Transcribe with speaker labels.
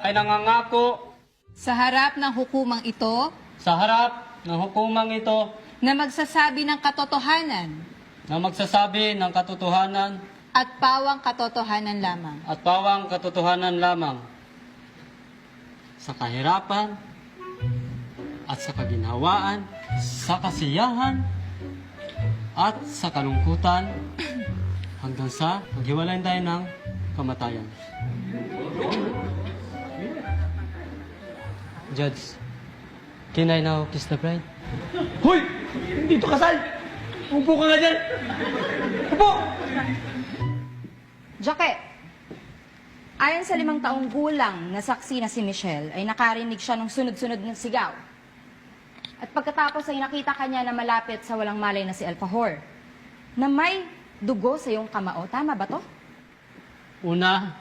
Speaker 1: ay nangangako
Speaker 2: sa harap ng hukumang ito
Speaker 1: sa harap ng hukumang ito
Speaker 2: na magsasabi ng katotohanan
Speaker 1: na magsasabi ng katotohanan
Speaker 2: at pawang katotohanan lamang.
Speaker 1: at pawang katotohanan lamang sa kahirapan at sa kaginhawaan, sa kasiyahan at sa kalungkutan hanggang sa paghiwalayan tayo ng kamatayan. Judge, can I now kiss the bride?
Speaker 3: Hoy! Hindi to kasal! Upo ka nga dyan! Upo!
Speaker 4: Jackie, ayon sa 5 taong gulang na saksi na si Michelle, ay nakarinig siya ng sunod-sunod ng sigaw. At pagkatapos ay nakita kanya na malapit sa walang malay na si Alfajor, na may dugo sa iyong kamao. Tama ba to?
Speaker 1: Una,